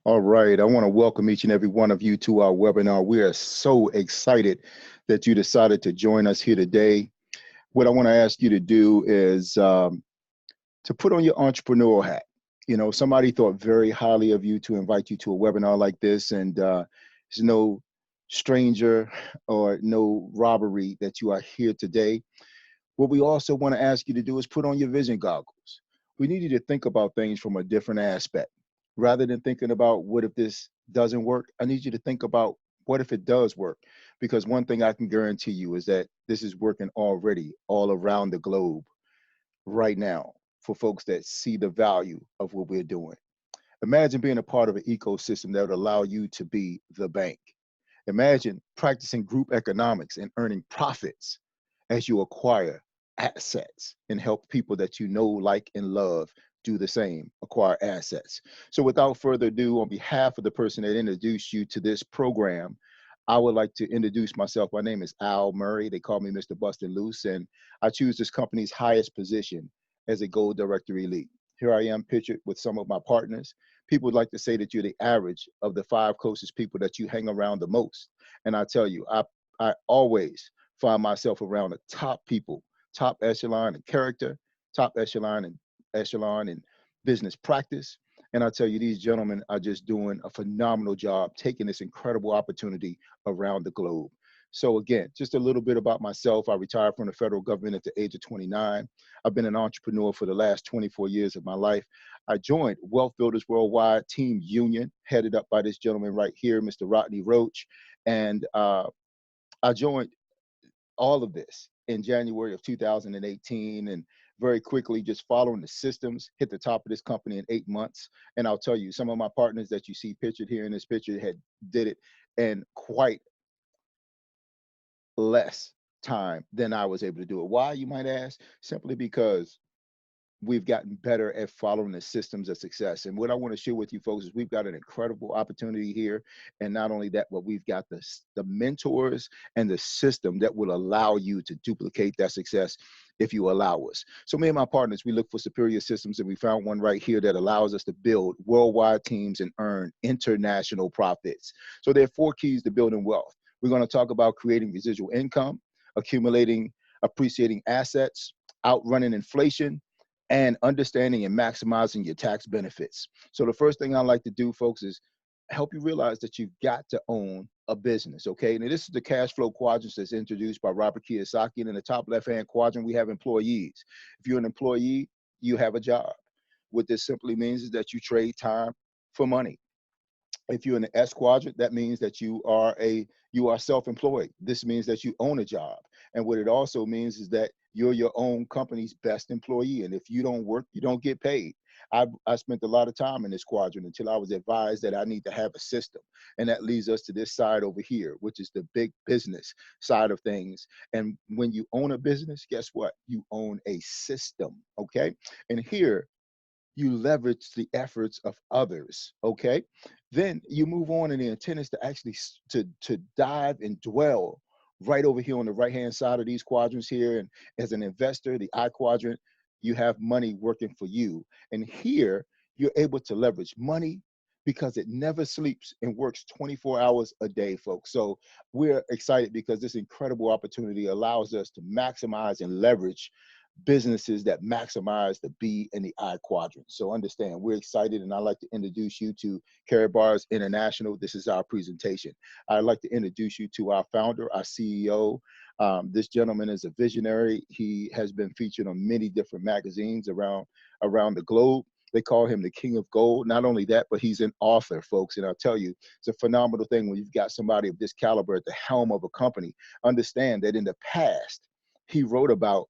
All right. I want to welcome each and every one of you to our webinar. We are so excited that you decided to join us here today. What I want to ask you to do is to put on your entrepreneurial hat. You know, somebody thought very highly of you to invite you to a webinar like this, and there's no stranger or no robbery that you are here today. What we also want to ask you to do is put on your vision goggles. We need you to think about things from a different aspect. Rather than thinking about what if this doesn't work, I need you to think about what if it does work? Because one thing I can guarantee you is that this is working already all around the globe right now for folks that see the value of what we're doing. Imagine being a part of an ecosystem that would allow you to be the bank. Imagine practicing group economics and earning profits as you acquire assets and help people that you know, like, and love do the same, acquire assets. So without further ado, on behalf of the person that introduced you to this program, I would like to introduce myself. My name is Al Murray. They call me Mr. Bustin' Loose, and I choose this company's highest position as a Gold Director Elite. Here I am pictured with some of my partners. People would like to say that you're the average of the 5 closest people that you hang around the most. And I tell you, I always find myself around the top people, top echelon in character, top echelon in business practice. And I tell you, these gentlemen are just doing a phenomenal job taking this incredible opportunity around the globe. So again, just a little bit about myself. I retired from the federal government at the age of 29. I've been an entrepreneur for the last 24 years of my life. I joined Wealth Builders Worldwide Team Union, headed up by this gentleman right here, Mr. Rodney Roach. And I joined all of this in January of 2018, and very quickly just following the systems, hit the top of this company in 8 months. And I'll tell you, some of my partners that you see pictured here in this picture had did it in quite less time than I was able to do it. Why, you might ask? Simply because we've gotten better at following the systems of success. And what I want to share with you folks is we've got an incredible opportunity here. And not only that, but we've got the mentors and the system that will allow you to duplicate that success if you allow us. So me and my partners, we look for superior systems, and we found one right here that allows us to build worldwide teams and earn international profits. So there are 4 keys to building wealth. We're going to talk about creating residual income, accumulating, appreciating assets, outrunning inflation, and understanding and maximizing your tax benefits. So the first thing I like to do, folks, is help you realize that you've got to own a business, okay? Now, this is the cash flow quadrant that's introduced by Robert Kiyosaki. And in the top left-hand quadrant, we have employees. If you're an employee, you have a job. What this simply means is that you trade time for money. If you're in the S quadrant, that means that you are self-employed. This means that you own a job. And what it also means is that you're your own company's best employee. And if you don't work, you don't get paid. I spent a lot of time in this quadrant until I was advised that I need to have a system. And that leads us to this side over here, which is the big business side of things. And when you own a business, guess what? You own a system, okay? And here, you leverage the efforts of others, okay? Then you move on, and the intent is to actually to dive and dwell right over here on the right hand side of these quadrants here. And as an investor, the I quadrant, you have money working for you. And here you're able to leverage money because it never sleeps and works 24 hours a day, folks. So we're excited because this incredible opportunity allows us to maximize and leverage businesses that maximize the B and the I quadrant. So understand, we're excited, and I'd like to introduce you to Karatbars International. This is our presentation. I'd like to introduce you to our founder, our CEO. This gentleman is a visionary. He has been featured on many different magazines around the globe. They call him the King of Gold. Not only that, but he's an author, folks. And I'll tell you, it's a phenomenal thing when you've got somebody of this caliber at the helm of a company. Understand that in the past, he wrote about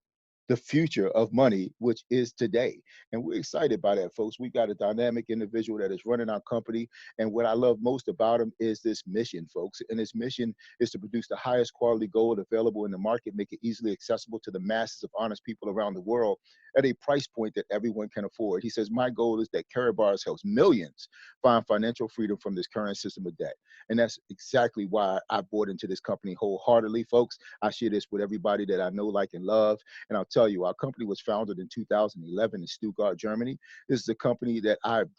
the future of money, which is today. And we're excited by that, folks. We got a dynamic individual that is running our company. And what I love most about him is this mission, folks. And his mission is to produce the highest quality gold available in the market, make it easily accessible to the masses of honest people around the world at a price point that everyone can afford. He says, my goal is that Karatbars helps millions find financial freedom from this current system of debt. And that's exactly why I bought into this company wholeheartedly, folks. I share this with everybody that I know, like, and love. And I'll tell you, our company was founded in 2011 in Stuttgart, Germany. This is a company that I've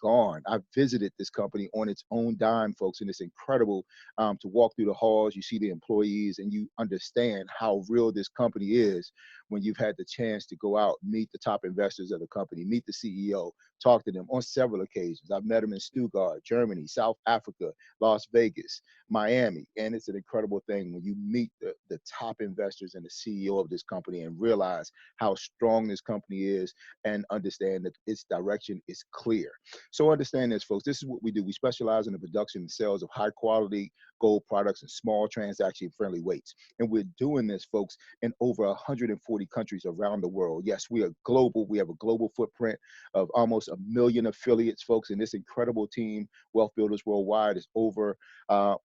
visited this company on its own dime, folks, and it's incredible to walk through the halls. You see the employees, and you understand how real this company is when you've had the chance to go out, meet the top investors of the company, meet the CEO, talk to them on several occasions. I've met them in Stuttgart, Germany, South Africa, Las Vegas, Miami. And it's an incredible thing when you meet the top investors and the CEO of this company and realize how strong this company is and understand that its direction is clear. So understand this, folks. This is what we do. We specialize in the production and sales of high quality gold products and small transaction friendly weights. And we're doing this, folks, in over 140 countries around the world. Yes, we are global. We have a global footprint of almost 1 million affiliates, folks. And this incredible team, Wealth Builders Worldwide, is over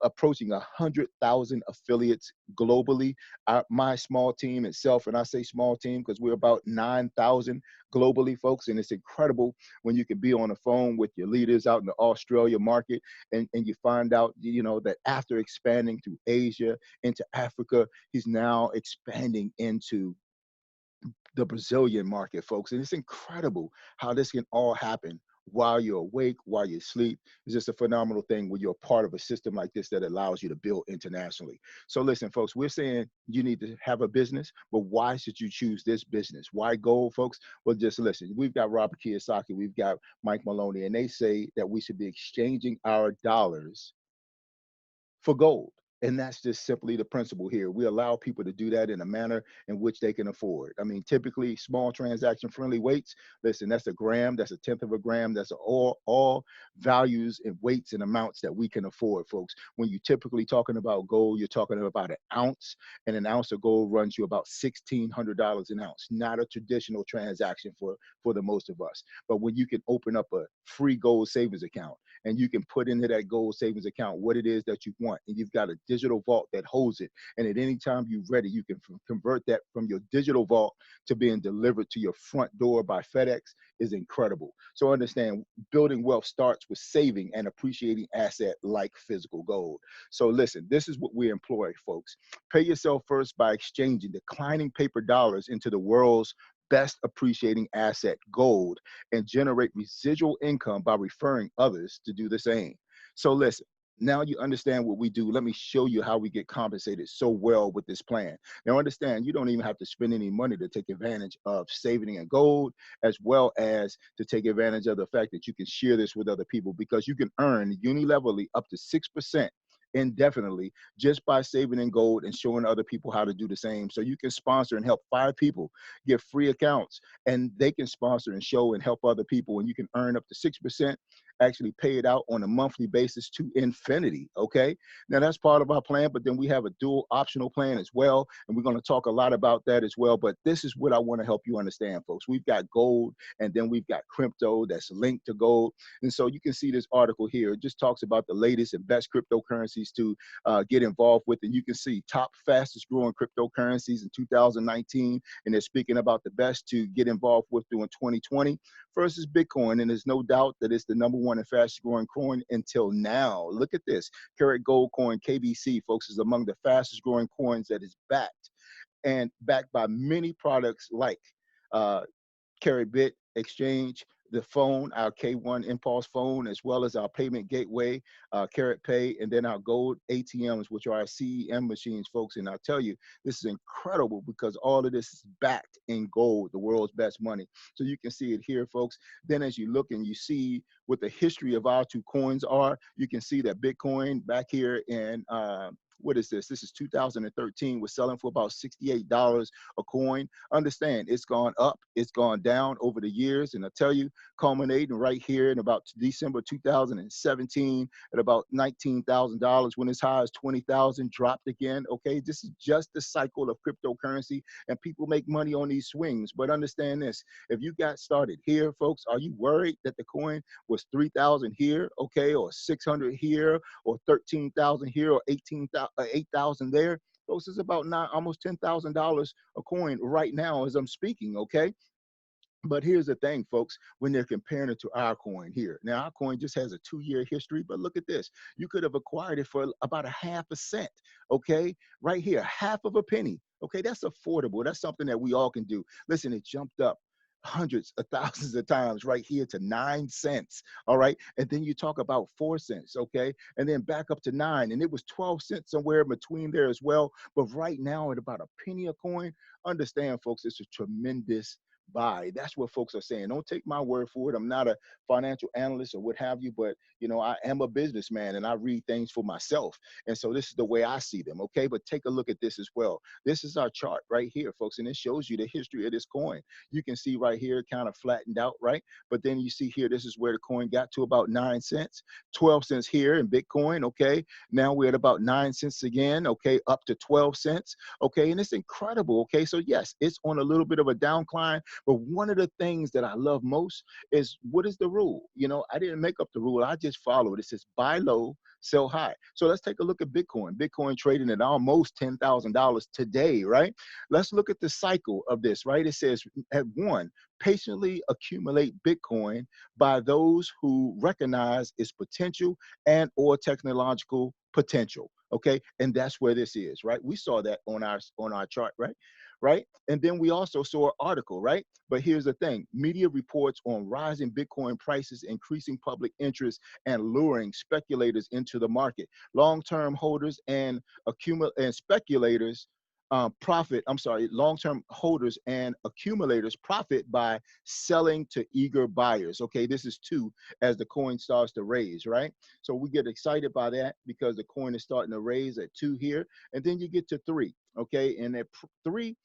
approaching 100,000 affiliates globally. My small team itself, and I say small team because we're about 9,000 globally, folks. And it's incredible when you can be on the phone with your leaders out in the Australia market, and you find out, that after expanding to Asia, into Africa, he's now expanding into the Brazilian market, folks. And it's incredible how this can all happen while you're awake, while you sleep. It's just a phenomenal thing when you're a part of a system like this that allows you to build internationally. So listen, folks, we're saying you need to have a business, but why should you choose this business? Why gold, folks? Well, just listen. We've got Robert Kiyosaki, we've got Mike Maloney, and they say that we should be exchanging our dollars for gold. And that's just simply the principle here. We allow people to do that in a manner in which they can afford. I mean, typically small transaction friendly weights, listen, that's a gram, that's a tenth of a gram, that's all values and weights and amounts that we can afford, folks. When you're typically talking about gold, you're talking about an ounce, and an ounce of gold runs you about $1,600 an ounce. Not a traditional transaction for the most of us. But when you can open up a free gold savings account, and you can put into that gold savings account what it is that you want, and you've got a digital vault that holds it, and at any time you're ready, you can convert that from your digital vault to being delivered to your front door by FedEx, is incredible. So understand, building wealth starts with saving and appreciating asset like physical gold. So listen, this is what we employ, folks. Pay yourself first by exchanging declining paper dollars into the world's best appreciating asset, gold, and generate residual income by referring others to do the same. So listen, now you understand what we do. Let me show you how we get compensated so well with this plan. Now understand, you don't even have to spend any money to take advantage of saving in gold, as well as to take advantage of the fact that you can share this with other people, because you can earn unilaterally up to 6% indefinitely just by saving in gold and showing other people how to do the same. So you can sponsor and help 5 people get free accounts, and they can sponsor and show and help other people, and you can earn up to 6%, actually pay it out on a monthly basis to infinity. Okay, now that's part of our plan, but then we have a dual optional plan as well, and we're going to talk a lot about that as well. But this is what I want to help you understand, folks. We've got gold, and then we've got crypto that's linked to gold. And so you can see this article here. It just talks about the latest and best cryptocurrencies to get involved with. And you can see top fastest growing cryptocurrencies in 2019. And they're speaking about the best to get involved with during 2020. First is Bitcoin. And there's no doubt that it's the #1 and fastest growing coin until now. Look at this. Karat Gold Coin, KBC, folks, is among the fastest growing coins that is backed by many products like uh, Caribit Exchange, the phone, our K1 Impulse phone, as well as our payment gateway, Carrot Pay, and then our gold ATMs, which are our CEM machines, folks. And I'll tell you, this is incredible because all of this is backed in gold, the world's best money. So you can see it here, folks. Then as you look and you see what the history of our two coins are, you can see that Bitcoin back here in what is this? This is 2013. We're selling for about $68 a coin. Understand, it's gone up, it's gone down over the years. And I tell you, culminating right here in about December 2017 at about $19,000, when as high as 20,000, dropped again. Okay, this is just the cycle of cryptocurrency, and people make money on these swings. But understand this, if you got started here, folks, are you worried that the coin was 3,000 here, okay, or 600 here, or 13,000 here, or 8,000 there? Folks, it's about almost $10,000 a coin right now as I'm speaking, okay? But here's the thing, folks, when they're comparing it to our coin here. Now, our coin just has a 2-year history, but look at this. You could have acquired it for about a half a cent, okay? Right here, half of a penny, Okay, that's affordable. That's something that we all can do. Listen, it jumped up hundreds of thousands of times right here to 9 cents. All right. And then you talk about 4 cents. Okay. And then back up to nine. And it was 12 cents somewhere in between there as well. But right now, at about a penny a coin, understand, folks, it's a tremendous buy. That's what folks are saying. Don't take my word for it. I'm not a financial analyst or what have you, but I am a businessman and I read things for myself. And so this is the way I see them. Okay. But take a look at this as well. This is our chart right here, folks, and it shows you the history of this coin. You can see right here, kind of flattened out, right? But then you see here, this is where the coin got to about 9 cents, 12 cents here in Bitcoin. Okay. Now we're at about 9 cents again. Okay. Up to 12 cents. Okay. And it's incredible. Okay. So yes, it's on a little bit of a downcline, but one of the things that I love most is, what is the rule? I didn't make up the rule. I just followed. It says buy low, sell high. So let's take a look at Bitcoin. Bitcoin trading at almost $10,000 today, right? Let's look at the cycle of this, right? It says at one, patiently accumulate Bitcoin by those who recognize its potential and or technological potential. Okay. And that's where this is, right? We saw that on our chart, right? Right. And then we also saw an article, right? But here's the thing: media reports on rising Bitcoin prices, increasing public interest, and luring speculators into the market. Long-term holders and speculators long-term holders and accumulators profit by selling to eager buyers. Okay, this is two as the coin starts to raise, right? So we get excited by that because the coin is starting to raise at two here, and then you get to three. Okay, and at three,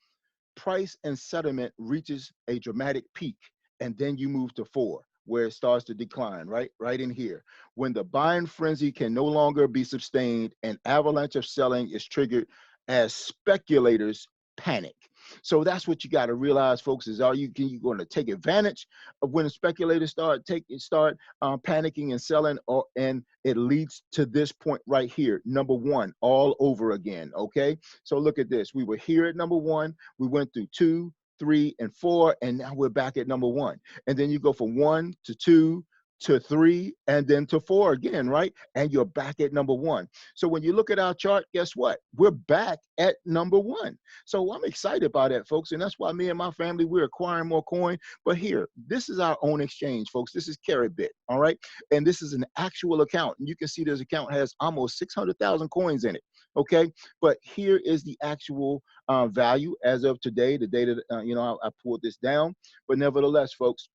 price and settlement reaches a dramatic peak, and then you move to four where it starts to decline, right in here, when the buying frenzy can no longer be sustained, an avalanche of selling is triggered as speculators panic. So that's what you got to realize, folks, is you going to take advantage of when the speculators start panicking and selling, and it leads to this point right here, number one, all over again. Okay, so look at this. We were here at number one. We went through two, three, and four, and now we're back at number one. And then you go from one to two to three, and then to four again, right? And you're back at number one. So when you look at our chart, guess what? We're back at number one. So I'm excited by that, folks. And that's why me and my family, we're acquiring more coin. But here, this is our own exchange, folks. This is Karatbit, all right? And this is an actual account. And you can see this account has almost 600,000 coins in it, okay? But here is the actual value as of today, the day that, I pulled this down. But nevertheless, folks,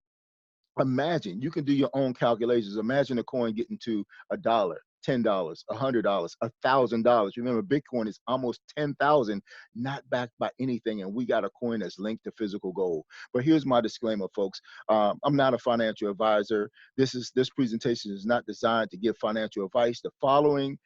imagine, you can do your own calculations. Imagine a coin getting to $1, $10, $100, $1,000. Remember, Bitcoin is almost 10,000, not backed by anything, and we got a coin that's linked to physical gold. But here's my disclaimer, folks. I'm not a financial advisor. This presentation is not designed to give financial advice. The following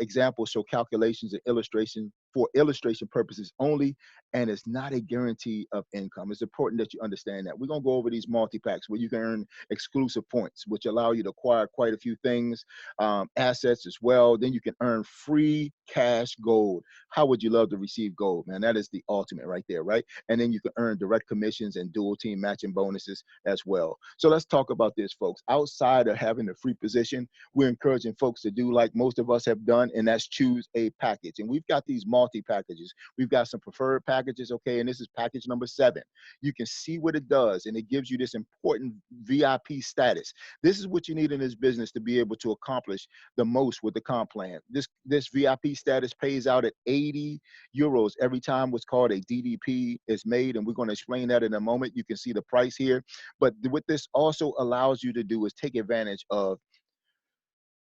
examples show calculations and illustration for illustration purposes only, and it's not a guarantee of income. It's important that you understand that. We're going to go over these multi-packs where you can earn exclusive points, which allow you to acquire quite a few things, assets as well. Then you can earn free cash gold. How would you love to receive gold, man? That is the ultimate right there, right? And then you can earn direct commissions and dual team matching bonuses as well. So let's talk about this, folks. Outside of having a free position, we're encouraging folks to do like most of us have done, and that's choose a package. And we've got these multi-packages. We've got some preferred packages, okay, and this is package number 7. You can see what it does, and it gives you this important VIP status. This is what you need in this business to be able to accomplish the most with the comp plan. This VIP status pays out at 80 euros every time what's called a DDP is made, and we're going to explain that in a moment. You can see the price here. But what this also allows you to do is take advantage of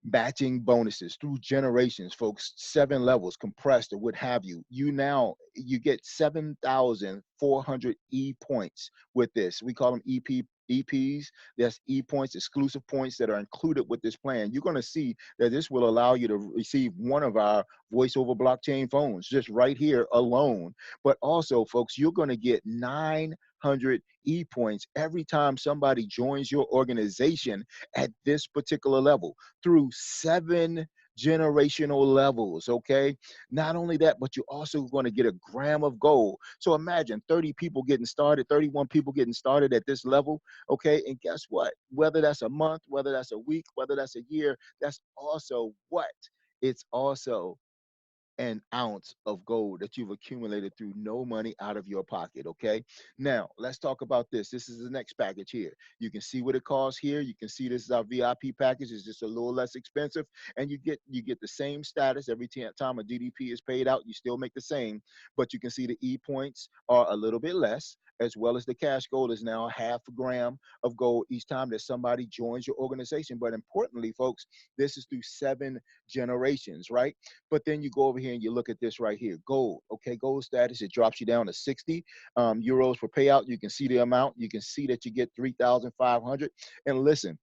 matching bonuses through generations, folks. 7 levels compressed or what have you. You get 7,400 E points with this. We call them EPs. That's E points, exclusive points that are included with this plan. You're going to see that this will allow you to receive one of our voice over blockchain phones just right here alone. But also, folks, you're going to get 900 E points every time somebody joins your organization at this particular level through 7 generational levels. Okay, not only that, but you're also going to get a gram of gold. So imagine 30 people getting started, 31 people getting started at this level. Okay, and guess what? Whether that's a month, whether that's a week, whether that's a year, that's also what? It's also an ounce of gold that you've accumulated through no money out of your pocket. Okay. Now let's talk about this. This is the next package here. You can see what it costs here. You can see this is our VIP package. It's just a little less expensive, and you get the same status every time a DDP is paid out. You still make the same, but you can see the E points are a little bit less, as well as the cash gold is now half a gram of gold each time that somebody joins your organization. But importantly, folks, this is through 7 generations, right? But then you go over here and you look at this right here, gold. Okay, gold status, it drops you down to 60 euros for payout. You can see the amount. You can see that you get 3,500. And listen,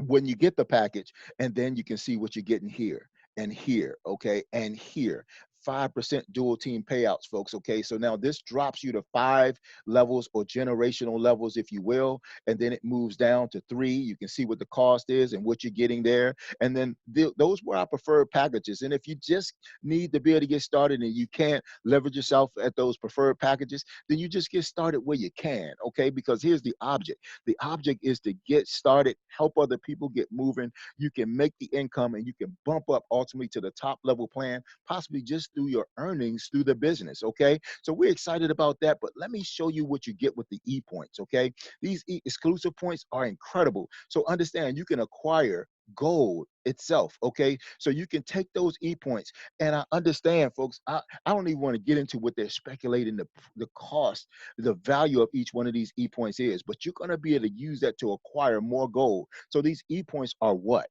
when you get the package, and then you can see what you're getting here and here, okay, and here. 5% dual team payouts, folks. Okay, so now this drops you to 5 levels or generational levels, if you will, and then it moves down to 3. You can see what the cost is and what you're getting there, and then those were our preferred packages. And if you just need to be able to get started and you can't leverage yourself at those preferred packages, then you just get started where you can, okay? Because here's the object. The object is to get started, help other people get moving. You can make the income and you can bump up ultimately to the top level plan, possibly just through your earnings through the business. Okay. So we're excited about that. But let me show you what you get with the E points. Okay. These exclusive points are incredible. So understand you can acquire gold itself. Okay. So you can take those E points. And I understand, folks, I don't even want to get into what they're speculating the cost, the value of each one of these E points is, but you're going to be able to use that to acquire more gold. So these E points are what?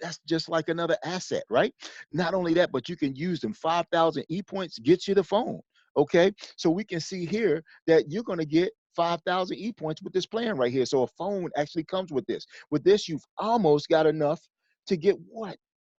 That's just like another asset, right? Not only that, but you can use them. 5,000 E points gets you the phone. Okay. So we can see here that you're going to get 5,000 E points with this plan right here. So a phone actually comes with this. With this, you've almost got enough to get what?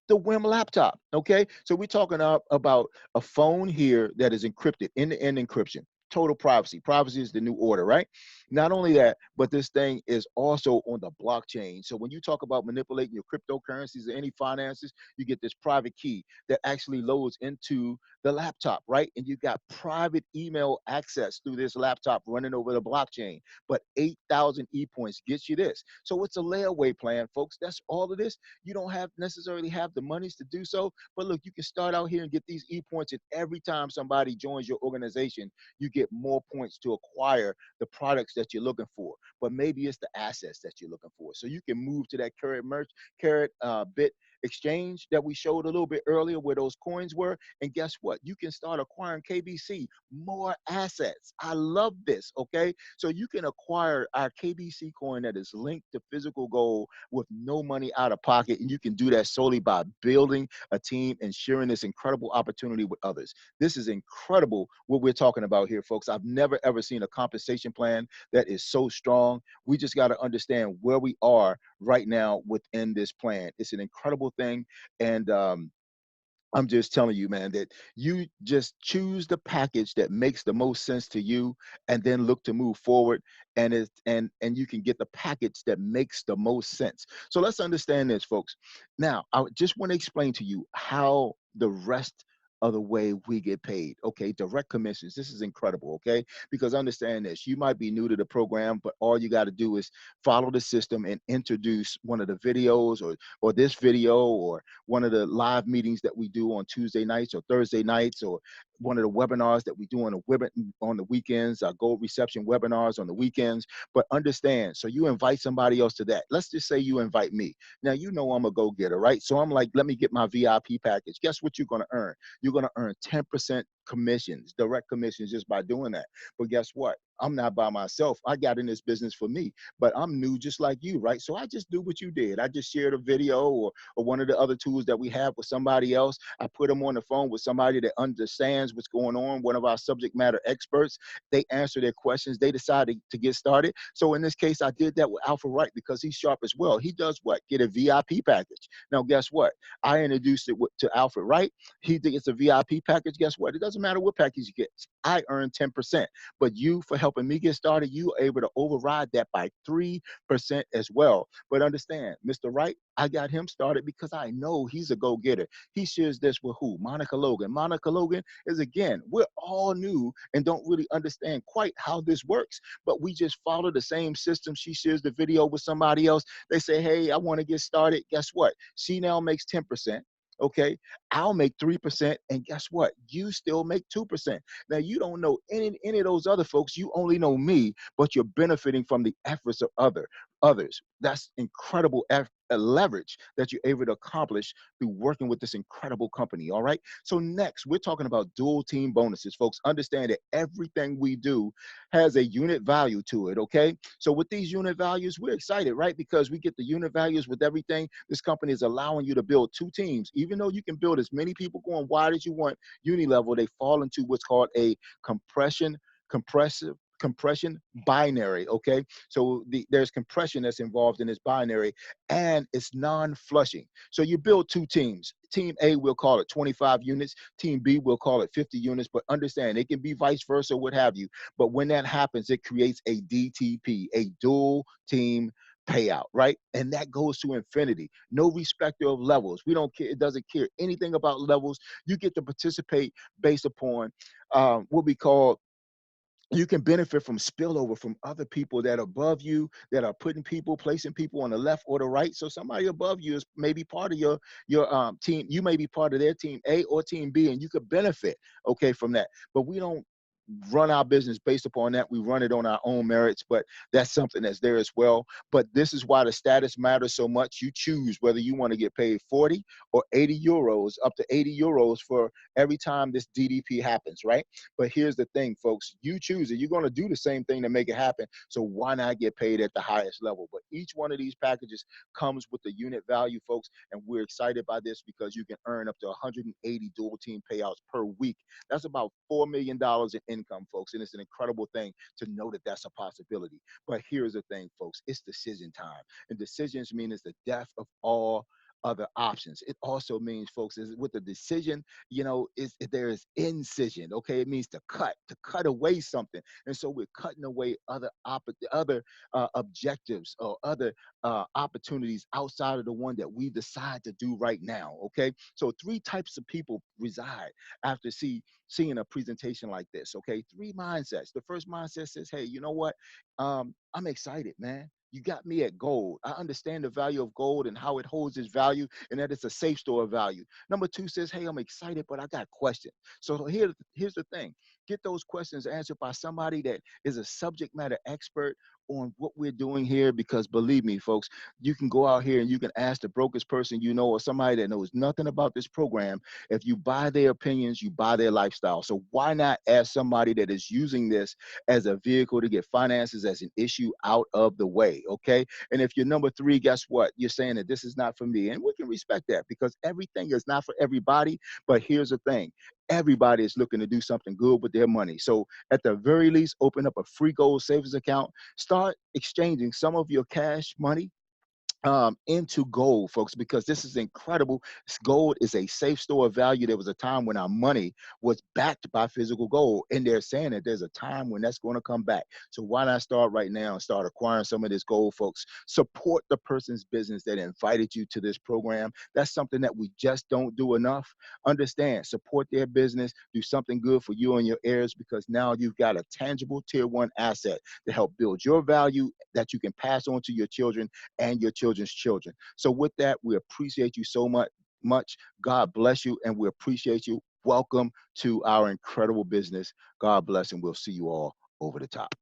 The WIM laptop. Okay. So we're talking about a phone here that is encrypted, end-to-end encryption. Total privacy. Privacy is the new order, right? Not only that, but this thing is also on the blockchain. So when you talk about manipulating your cryptocurrencies or any finances, you get this private key that actually loads into the laptop, right? And you got private email access through this laptop running over the blockchain. But 8,000 E points gets you this. So it's a layaway plan, folks. That's all of this. You don't have necessarily have the monies to do so. But look, you can start out here and get these E points. And every time somebody joins your organization, you get more points to acquire the products that you're looking for. But maybe it's the assets that you're looking for. So you can move to that Carat bit exchange that we showed a little bit earlier where those coins were. And guess what? You can start acquiring KBC, more assets. I love this. Okay. So you can acquire our KBC coin that is linked to physical gold with no money out of pocket. And you can do that solely by building a team and sharing this incredible opportunity with others. This is incredible what we're talking about here, folks. I've never, ever seen a compensation plan that is so strong. We just got to understand where we are right now within this plan. It's an incredible thing. And I'm just telling you, man, that you just choose the package that makes the most sense to you and then look to move forward. And you can get the package that makes the most sense. So let's understand this, folks. Now, I just want to explain to you how the rest of the way we get paid. Okay, direct commissions. This is incredible. Okay, because understand this, you might be new to the program, but all you got to do is follow the system and introduce one of the videos or this video or one of the live meetings that we do on Tuesday nights or Thursday nights, or one of the webinars that we do on the weekends, our gold reception webinars on the weekends. But understand, so you invite somebody else to that. Let's just say you invite me. Now, you know I'm a go-getter, right? So I'm like, let me get my VIP package. Guess what you're going to earn? You're going to earn 10% commissions, direct commissions, just by doing that. But guess what? I'm not by myself. I got in this business for me, but I'm new just like you, right? So I just do what you did. I just shared a video or one of the other tools that we have with somebody else. I put them on the phone with somebody that understands what's going on, one of our subject matter experts. They answer their questions. They decided to get started. So in this case, I did that with Alpha Wright because he's sharp as well. He does what? Get a VIP package. Now, guess what? I introduced it to Alfred Wright. He gets a VIP package. Guess what? It doesn't matter what package he gets. I earn 10%. But you, for helping me get started, you are able to override that by 3% as well. But understand, Mr. Wright, I got him started because I know he's a go-getter. He shares this with who? Monica Logan. Monica Logan is, again, we're all new and don't really understand quite how this works, but we just follow the same system. She shares the video with somebody else. They say, hey, I want to get started. Guess what? She now makes 10%. okay, I'll make 3%. And guess what? You still make 2%. Now, you don't know any of those other folks. You only know me, but you're benefiting from the efforts of others. That's incredible leverage that you're able to accomplish through working with this incredible company. All right. So next, we're talking about dual team bonuses. Folks, understand that everything we do has a unit value to it. Okay. So with these unit values, we're excited, right? Because we get the unit values with everything. This company is allowing you to build two teams. Even though you can build as many people going wide as you want, uni level, they fall into what's called a compression binary. Okay. So there's compression that's involved in this binary, and it's non-flushing. So you build two teams. Team A, we'll call it 25 units. Team B, we'll call it 50 units. But understand, it can be vice versa, what have you. But when that happens, it creates a DTP, a dual team payout, right? And that goes to infinity. No respecter of levels. We don't care. It doesn't care anything about levels. You get to participate based upon what we call, you can benefit from spillover from other people that are above you, that are placing people on the left or the right. So somebody above you is maybe part of your team. You may be part of their team A or team B, and you could benefit, okay, from that. But we don't run our business based upon that. We run it on our own merits, but that's something that's there as well. But this is why the status matters so much. You choose whether you want to get paid 40 or 80 euros, up to 80 euros for every time this DDP happens, right? But here's the thing, folks, you choose it. You're going to do the same thing to make it happen. So why not get paid at the highest level? But each one of these packages comes with a unit value, folks. And we're excited by this because you can earn up to 180 dual team payouts per week. That's about $4 million in income, folks. And it's an incredible thing to know that that's a possibility. But here's the thing, folks, it's decision time. And decisions mean it's the death of all other options. It also means, folks, is with the decision, there is incision. Okay, it means to cut away something. And so we're cutting away other objectives or other opportunities outside of the one that we decide to do right now. Okay, so three types of people reside after seeing a presentation like this. Okay, three mindsets. The first mindset says, hey, you know what, I'm excited, man. You got me at gold. I understand the value of gold and how it holds its value, and that it's a safe store of value. Number two says, hey, I'm excited, but I got questions. So here's the thing. Get those questions answered by somebody that is a subject matter expert on what we're doing here, because believe me, folks, you can go out here and you can ask the brokest person you know, or somebody that knows nothing about this program. If you buy their opinions, you buy their lifestyle. So why not ask somebody that is using this as a vehicle to get finances as an issue out of the way, okay? And if you're number three, guess what? You're saying that this is not for me. And we can respect that, because everything is not for everybody. But here's the thing. Everybody is looking to do something good with their money. So at the very least, open up a free gold savings account. Start exchanging some of your cash money into gold, folks, because this is incredible. Gold is a safe store of value. There was a time when our money was backed by physical gold, and they're saying that there's a time when that's going to come back. So why not start right now and start acquiring some of this gold, folks? Support the person's business that invited you to this program. That's something that we just don't do enough. Understand, support their business, do something good for you and your heirs, because now you've got a tangible tier one asset to help build your value that you can pass on to your children and your children's children. So with that, we appreciate you so much. God bless you, and we appreciate you. Welcome to our incredible business. God bless, and we'll see you all over the top.